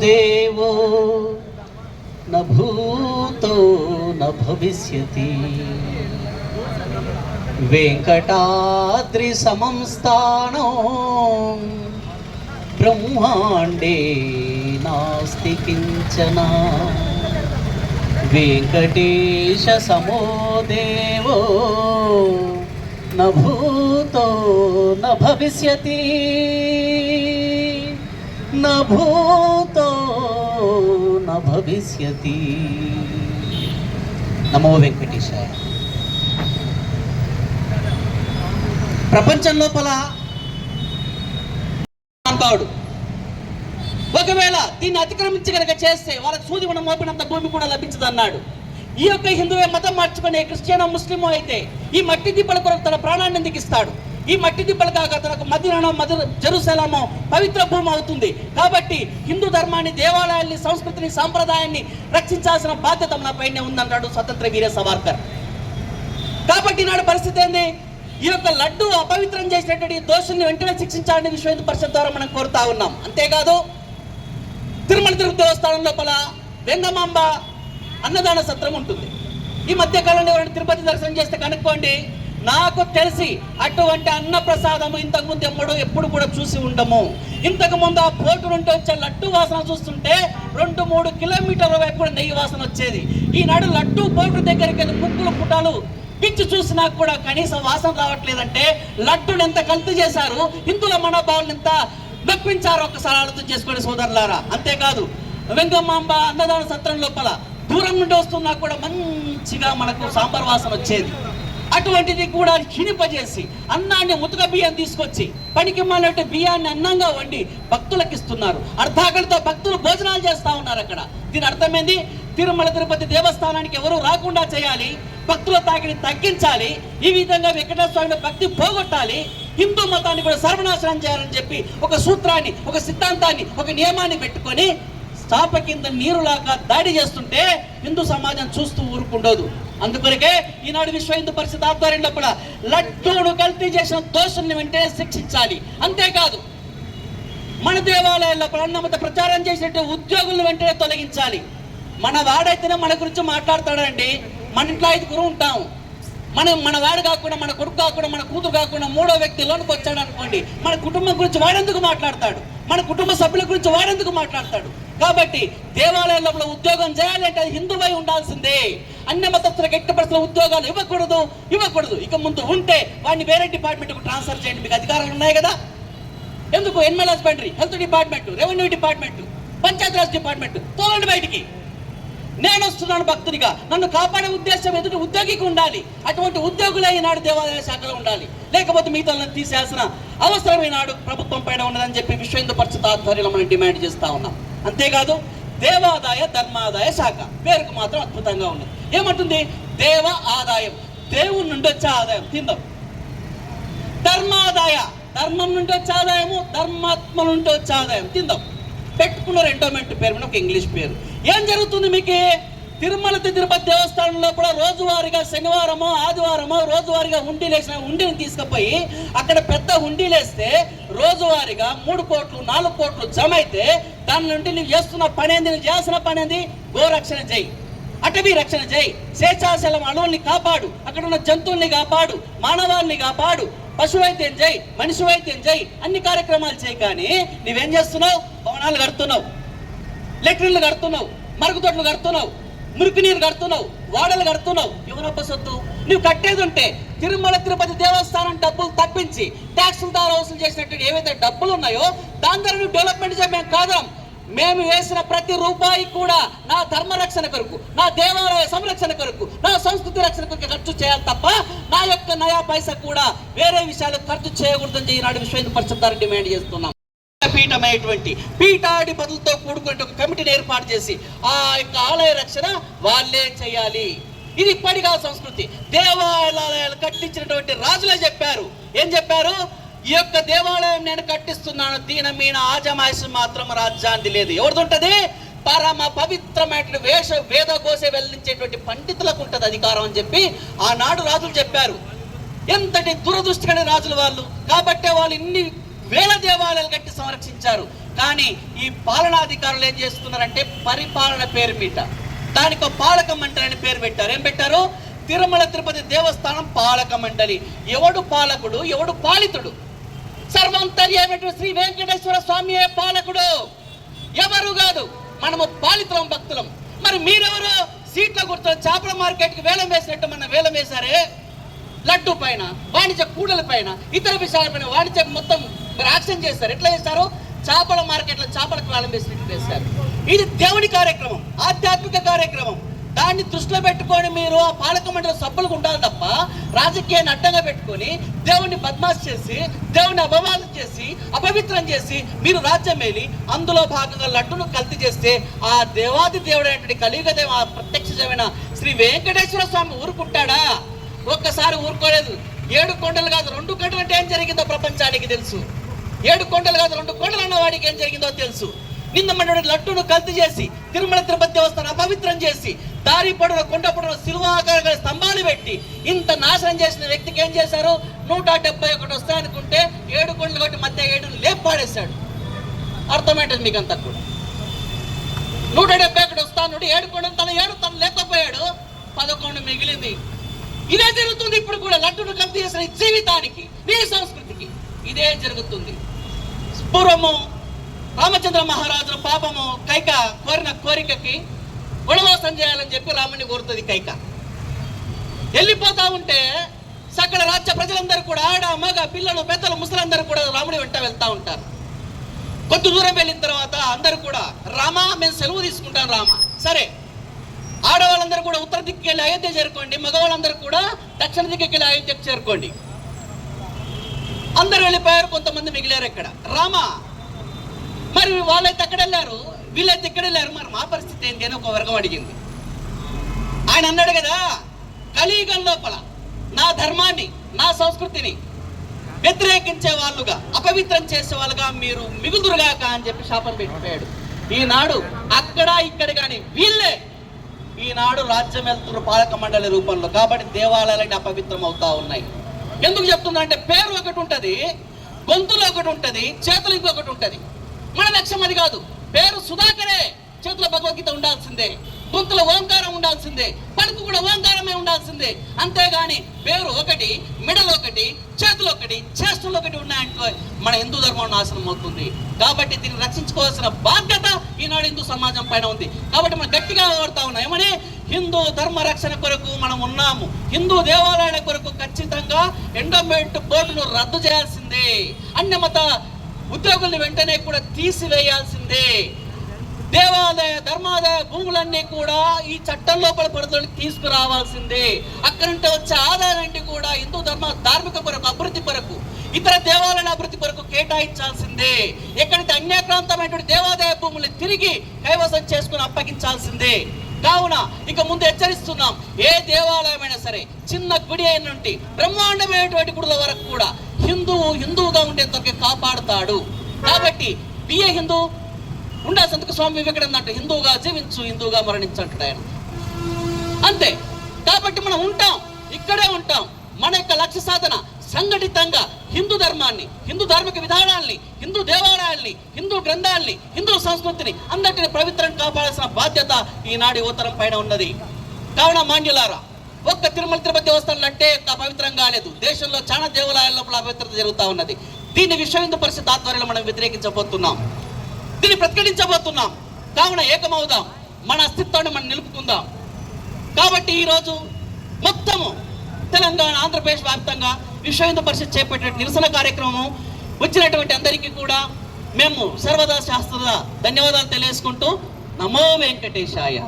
దేవో న భూతో న భవిష్యతి వెంకటాద్రి సమం స్థానో బ్రహ్మాండే నాస్తి కించన వెంకటేశ సమో దేవో న భూతో న భవిష్యతి న భూతో న భవిష్యతి. నమో వెంకటేశాయ. ప్రపంచం లోపల అంబాడు ఒకవేళ దీన్ని అతిక్రమించి కనుక చేస్తే వాళ్ళకి సూది మనం మోపినంత భూమి కూడా లభించదు అన్నాడు. ఈ యొక్క హిందువే మతం మార్చుకునే క్రిస్టియనో ముస్లిమో అయితే ఈ మట్టి దిబ్బల కొరకు తన ప్రాణాన్ని ఎందుకు ఇస్తాడు? ఈ మట్టి దిబ్బలు కాక తనకు మదీనానో జెరూసలేమో పవిత్ర భూమి అవుతుంది. కాబట్టి హిందూ ధర్మాన్ని, దేవాలయాల్ని, సంస్కృతిని, సాంప్రదాయాన్ని రక్షించాల్సిన బాధ్యత మన పైనే ఉందన్నాడు స్వతంత్ర వీర సావర్కర్. కాబట్టి నాడు పరిస్థితి ఏంది? ఈ యొక్క లడ్డు అపవిత్రం చేసినటువంటి దోషుల్ని వెంటనే శిక్షించాలని విశ్వ హిందూ పరిషత్ ద్వారా మనం కోరుతా ఉన్నాం. అంతేకాదు తిరుమల తిరుపతి దేవస్థానం లోపల వెంగమాంబ అన్నదాన సత్రం ఉంటుంది. ఈ మధ్యకాలంలో ఎవరైనా తిరుపతి దర్శనం చేస్తే కనుక్కోండి, నాకు తెలిసి అటువంటి అన్న ప్రసాదము ఇంతకుముందు ఎప్పుడు కూడా చూసి ఉండము. ఇంతకుముందు ఆ పోటు నుండి వచ్చే లడ్డు వాసన చూస్తుంటే 2-3 కిలోమీటర్ల వైపు కూడా నెయ్యి వాసన వచ్చేది. ఈనాడు లడ్డు పోటు దగ్గరికి వెళ్ళి ముక్కులు పుటాలు పిచ్చి చూసినా కూడా కనీసం వాసన రావట్లేదంటే లడ్డుని ఎంత కల్తీ చేశారు, హిందువుల మనోభావాలను ఎంత నొప్పించారు ఒక్కసారి ఆలోచన చేసుకోండి సోదరులారా. అంతేకాదు వెంగమాంబ అన్నదాన సత్రం లోపల దూరం నుండి వస్తున్నా కూడా మంచిగా మనకు సాంబార్ వాసన వచ్చేది. అటువంటిది కూడా క్షీణింపజేసి అన్నాన్ని ముతక బియ్యం తీసుకొచ్చి పనికి మాలినట్టు బియ్యాన్ని అన్నంగా వండి భక్తులకు ఇస్తున్నారు. అర్ధాకలితో భక్తులు భోజనాలు చేస్తా ఉన్నారు అక్కడ. దీని అర్థమైంది, తిరుమల తిరుపతి దేవస్థానానికి ఎవరు రాకుండా చేయాలి, భక్తుల తాకిని తగ్గించాలి, ఈ విధంగా వెంకటేశ్వర స్వామి భక్తి పోగొట్టాలి, హిందూ మతాన్ని కూడా సర్వనాశనం చేయాలని చెప్పి ఒక సూత్రాన్ని, ఒక సిద్ధాంతాన్ని, ఒక నియమాన్ని పెట్టుకొని చాప కింద నీరులాగా దాడి చేస్తుంటే హిందూ సమాజం చూస్తూ ఊరుకుండదు. అందుకొరకే ఈనాడు విశ్వ హిందూ పరిషత్ ఆధ్వర్యంలో కూడా లడ్డూను కల్తీ చేసిన దోషుల్ని వెంటనే శిక్షించాలి. అంతేకాదు మన దేవాలయాల్లో అన్నమత ప్రచారం చేసినట్టు ఉద్యోగులను వెంటనే తొలగించాలి. మన వాడైతేనే మన గురించి మాట్లాడతాడండి. మన ఇంట్లో 5 ఉంటాము, మన వాడు కాకుండా, మన కొడుకు కాకుండా, మన కూతురు కాకుండా 3వ వ్యక్తి లోనికి వచ్చాడు అనుకోండి, మన కుటుంబం గురించి వాడెందుకు మాట్లాడతాడు? మన కుటుంబ సభ్యుల గురించి వాడెందుకు మాట్లాడతాడు? కాబట్టి దేవాలయంలో ఉద్యోగం చేయాలంటే అది హిందువై ఉండాల్సిందే. అన్ని మతస్థులకు ఎట్టి పరిస్థితుల్లో ఉద్యోగాలు ఇవ్వకూడదు. ఇక ముందు ఉంటే వాడిని వేరే డిపార్ట్మెంట్కు ట్రాన్స్ఫర్ చేయండి, మీకు అధికారాలు ఉన్నాయి కదా. ఎందుకు? Animal husbandry, health department, revenue department, Panchayati Raj department తోలండి బయటికి. నేను వస్తున్నాను భక్తునిగా, నన్ను కాపాడే ఉద్దేశం ఎదుటి ఉద్యోగికి ఉండాలి. అటువంటి ఉద్యోగులే ఈనాడు దేవాలయ శాఖలో ఉండాలి. లేకపోతే మిగతా తీసేయాల్సిన అవసరం ఈనాడు ప్రభుత్వం పైన ఉన్నదని చెప్పి విశ్వ హిందూ పరిషత్ ఆధ్వర్యంలో మనం డిమాండ్ చేస్తా ఉన్నాం. అంతేకాదు దేవాదాయ ధర్మాదాయ శాఖ పేరుకు మాత్రం అద్భుతంగా ఉన్నది. ఏమంటుంది? దేవ ఆదాయం, దేవుడి నుండి వచ్చే ఆదాయం తిందాం. ధర్మాదాయ, ధర్మం నుండి వచ్చే ఆదాయము, ధర్మాత్మ నుండి వచ్చే ఆదాయం తిందాం. పెట్టుకున్న ఎండోమెంట్ పేరు మీద ఒక ఇంగ్లీష్ పేరు. ఏం జరుగుతుంది మీకు? తిరుమల తిరుపతి దేవస్థానంలో కూడా రోజువారీగా శనివారమో ఆదివారమో రోజువారీగా హుండీని తీసుకుపోయి అక్కడ పెద్ద హుండీలేస్తే రోజువారీగా 3 కోట్లు 4 కోట్లు జమ అయితే దాని నుండి నువ్వు చేస్తున్న పని ఏంది? నువ్వు చేయాల్సిన పని ఏంది? గోరక్షణ చేయి, అటవీ రక్షణ చేయి, శేషాచలం అడవుల్ని కాపాడు, అక్కడ ఉన్న జంతువుల్ని కాపాడు, మానవాల్ని కాపాడు, పశు వైద్యం చేయి, మనిషి వైద్యం చేయి, అన్ని కార్యక్రమాలు చేయి. కానీ నువ్వేం చేస్తున్నావు? భవనాలు కడుతున్నావు, లెట్రిన్లు కడుతున్నావు, మరుగుదొడ్లు కడుతున్నావు, మురికి నీరు కడుతున్నావు, వాడలు కడుతున్నావు. ఎవరొప్ప సొత్తు? నువ్వు కట్టేది ఉంటే తిరుమల తిరుపతి దేవస్థానం డబ్బులు తప్పించి ట్యాక్సుల ద్వారా వసూలు చేసినట్టు ఏవైతే డబ్బులు ఉన్నాయో దాని ద్వారా నువ్వు డెవలప్మెంట్ మేము కాదాం. మేము వేసిన ప్రతి రూపాయి కూడా నా ధర్మ రక్షణ కొరకు, నా దేవాలయ సంరక్షణ కొరకు, నా సంస్కృతి రక్షణ కొరకు ఖర్చు చేయాలి తప్ప నా యొక్క నయా పైసా కూడా వేరే విషయాలు ఖర్చు చేయకూడదని ఈనాడు విశ్వ హిందూ పరిషత్ ద్వారా డిమాండ్ చేస్తున్నాం. పీఠమైనటువంటి పీఠాధిపతులతో కూడుకునే ఒక కమిటీని ఏర్పాటు చేసి ఆ యొక్క ఆలయ రక్షణ వాళ్ళే చేయాలి. ఇది ఇప్పటిగా సంస్కృతి. దేవాలయాలు కట్టించినటువంటి రాజులే చెప్పారు. ఏం చెప్పారు? ఈ యొక్క దేవాలయం నేను కట్టిస్తున్నాను, దీని మీద ఆజమాయిషి మాత్రం రాజ్యాన్ని లేదు. ఎవరిదుంటది? పరమ పవిత్రమైన వేద కోసే వెల్లించేటువంటి పండితులకు ఉంటుంది అధికారం అని చెప్పి ఆనాడు రాజులు చెప్పారు. ఎంతటి దురదృష్టికర రాజులు వాళ్ళు. కాబట్టే వాళ్ళు ఇన్ని వేల దేవాలయాలు కట్టి సంరక్షించారు. కానీ ఈ పాలనాధికారులు ఏం చేస్తున్నారంటే పరిపాలన పేరు మీద దానికి ఒక పాలక మండలి అని పేరు పెట్టారు. ఏం పెట్టారు? తిరుమల తిరుపతి దేవస్థానం పాలక మండలి. ఎవడు పాలకుడు, ఎవడు పాలితుడు? సర్వంతర్యామి శ్రీ వెంకటేశ్వర స్వామియే పాలకుడు, ఎవరు కాదు. మనము పాలితులం, భక్తులం. మరి మీరెవరు? సీట్ల గుర్తు చేపల మార్కెట్కి వేలం వేసినట్టు మన వేలం వేశారే, లడ్డు పైన, వాణిజ్య కూడల పైన, ఇతర విషయాల పైన వాణిజ్య మొత్తం మీరు యాక్షన్ చేస్తారు. ఎట్లా చేస్తారు? చేపల మార్కెట్లో చేపలకు వేలం వేసినట్టు వేశారు. ఇది దేవుని కార్యక్రమం, ఆధ్యాత్మిక కార్యక్రమం. దాన్ని దృష్టిలో పెట్టుకొని మీరు ఆ పాలక మండలి సభ్యులకు ఉండాలి తప్ప రాజకీయాన్ని అడ్డంగా పెట్టుకొని దేవుణ్ణి బద్మాష్ చేసి, దేవుని అపవాదం చేసి, అపవిత్రం చేసి మీరు రాజ్యం మేలి అందులో భాగంగా లడ్డును కల్తీ చేస్తే ఆ దేవాది దేవుడైనటువంటి కలియుగ దేవ ప్రత్యక్షమైన శ్రీ వెంకటేశ్వర స్వామి ఊరుకుంటాడా? ఒక్కసారి ఊరుకోలేదు. 7 కొండలు కాదు 2 కొండలు అంటే ఏం జరిగిందో ప్రపంచానికి తెలుసు. 7 కొండలు కాదు 2 కొండలు అన్న వాడికి ఏం జరిగిందో తెలుసు. నిన్న మన లడ్డును కల్తీ చేసి తిరుమల తిరుపతి దేవస్థానం అపవిత్రం చేసి దారి పొడవున కొండ పొడవున శిల్వాకార స్తంభాలు పెట్టి ఇంత నాశనం చేసిన వ్యక్తికి ఏం చేశారు? 171 వస్తాయనుకుంటే 7 కొండలు కొట్టి మధ్య 7 లేపు పాడేశాడు. అర్థమేంటది మీకు అంతా కూడా? 171 వస్తాను 7 కొండలు తను లేకపోయాడు, 11 మిగిలింది. ఇదే జరుగుతుంది ఇప్పుడు కూడా. లడ్డును కల్తీ చేసిన జీవితానికి, నీ సంస్కృతికి ఇదే జరుగుతుంది. పూర్వము రామచంద్ర మహారాజుల పాపము కైక కోరిన కోరికకి వనవాసం చేయాలని చెప్పి రాముని కోరుతుంది కైక. వెళ్ళిపోతా ఉంటే సకల రాజ్య ప్రజలందరూ కూడా, ఆడ మగ పిల్లలు పెద్దలు ముసలందరూ కూడా రాముడి వెంట వెళ్తా ఉంటారు. కొద్ది దూరం వెళ్ళిన తర్వాత అందరూ కూడా రామా మేము సెలవు తీసుకుంటాం రామా. సరే, ఆడవాళ్ళందరూ కూడా ఉత్తర దిక్కుకి వెళ్ళి అయోధ్య చేరుకోండి, మగవాళ్ళందరూ కూడా దక్షిణ దిక్కుకి వెళ్ళి అయోధ్యకు చేరుకోండి. అందరూ వెళ్ళిపోయారు, కొంతమంది మిగిలారు. ఇక్కడ రామా మరి వాళ్ళైతే అక్కడ వెళ్ళారు, వీళ్ళైతే ఇక్కడ వెళ్ళారు, మరి మా పరిస్థితి ఏంటి అని ఒక వర్గం అడిగింది. ఆయన అన్నాడు కదా, కలియుగం లోపల నా ధర్మాన్ని నా సంస్కృతిని వ్యతిరేకించే వాళ్ళుగా, అపవిత్రం చేసే వాళ్ళుగా మీరు మిగులుదురుగాక అని చెప్పి శాపం పెట్టిపోయాడు. ఈనాడు అక్కడ ఇక్కడ కానీ వీళ్ళే ఈనాడు రాజ్యం వెళ్తున్నారు పాలక మండలి రూపంలో. కాబట్టి దేవాలయాలన్నీ అపవిత్రం అవుతా ఉన్నాయి. ఎందుకు చెప్తున్నా అంటే పేరు ఒకటి ఉంటుంది, గొంతులు ఒకటి ఉంటుంది, చేతులు ఇంకొకటి ఉంటుంది. మన లక్ష్యం అది కాదు. పేరు సుధాకరే, చేతుల భగవద్గీత ఉండాల్సిందే, గొంతులో ఓంకారం ఉండాల్సిందే, పలుకు కూడా ఓంకారమే ఉండాల్సిందే. అంతేగాని పేరు ఒకటి, మెడలు ఒకటి, చేతులు ఒకటి, చేష్టలు ఒకటి ఉన్నాయంటే మన హిందూ ధర్మం నాశనం అవుతుంది. కాబట్టి దీన్ని రక్షించుకోవాల్సిన బాధ్యత ఈనాడు హిందూ సమాజం పైన ఉంది. కాబట్టి మనం గట్టిగా కోరుతా ఉన్నాం ఏమని, హిందూ ధర్మ రక్షణ కొరకు మనం ఉన్నాము. హిందూ దేవాలయాల కొరకు ఖచ్చితంగా ఎండోమెంట్ బోర్డును రద్దు చేయాల్సిందే. అన్య మత ఉద్యోగుల్ని వెంటనే కూడా తీసివేయాల్సిందే. దేవాలయ ధర్మాదాయ భూములన్నీ కూడా ఈ చట్టం లోపల పరిధిలోకి తీసుకురావాల్సిందే. అక్కడి నుండి వచ్చే ఆదాయాన్ని కూడా హిందూ ధార్మిక కొరకు, అభివృద్ధి కొరకు, ఇతర దేవాలయాల అభివృద్ధి కొరకు కేటాయించాల్సిందే. ఎక్కడైతే అన్యాక్రాంతమైనటువంటి దేవాదాయ భూముల్ని తిరిగి కైవసం చేసుకుని అప్పగించాల్సిందే. కావున ఇక ముందు హెచ్చరిస్తున్నాం, ఏ దేవాలయమైనా సరే, చిన్న గుడి అయిన నుండి బ్రహ్మాండమైనటువంటి గుడుల వరకు కూడా హిందువుగా ఉండేందుకు కాపాడుతాడు. కాబట్టి బిఏ హిందూ ఉండాల్సినందుకు స్వామి వివేకానంద అంటే హిందువుగా జీవించు, హిందువుగా మరణించు అంటాడు ఆయన. అంతే. కాబట్టి మనం ఉంటాం, ఇక్కడే ఉంటాం. మన యొక్క లక్ష్య సాధన సంఘటితంగా హిందూ ధర్మాన్ని, హిందూ ధార్మిక విధానాల్ని, హిందూ దేవాలయాల్ని, హిందూ గ్రంథాల్ని, హిందూ సంస్కృతిని అందరినీ పవిత్రం కాపాడాల్సిన బాధ్యత ఈనాడు యువతరం పైన ఉన్నది. కావున మాన్యులారా, ఒక్క తిరుమల తిరుపతి దేవస్థానాలు అంటే పవిత్రం కాలేదు. దేశంలో చాలా దేవాలయాల లోపల అపవిత్రత జరుగుతూ ఉన్నది. దీన్ని విశ్వ హిందూ పరిషత్ ఆధ్వర్యంలో మనం వ్యతిరేకించబోతున్నాం, దీన్ని ప్రతిఘటించబోతున్నాం. కావున ఏకమవుదాం, మన అస్తిత్వాన్ని మనం నిలుపుకుందాం. కాబట్టి ఈరోజు మొత్తము తెలంగాణ, ఆంధ్రప్రదేశ్ వ్యాప్తంగా విశ్వ హిందూ పరిషత్ చేపట్టిన నిరసన కార్యక్రమం వచ్చినటువంటి అందరికీ కూడా మేము సర్వదా శాస్త్ర ధన్యవాదాలు తెలియజేసుకుంటూ నమో వెంకటేశాయ.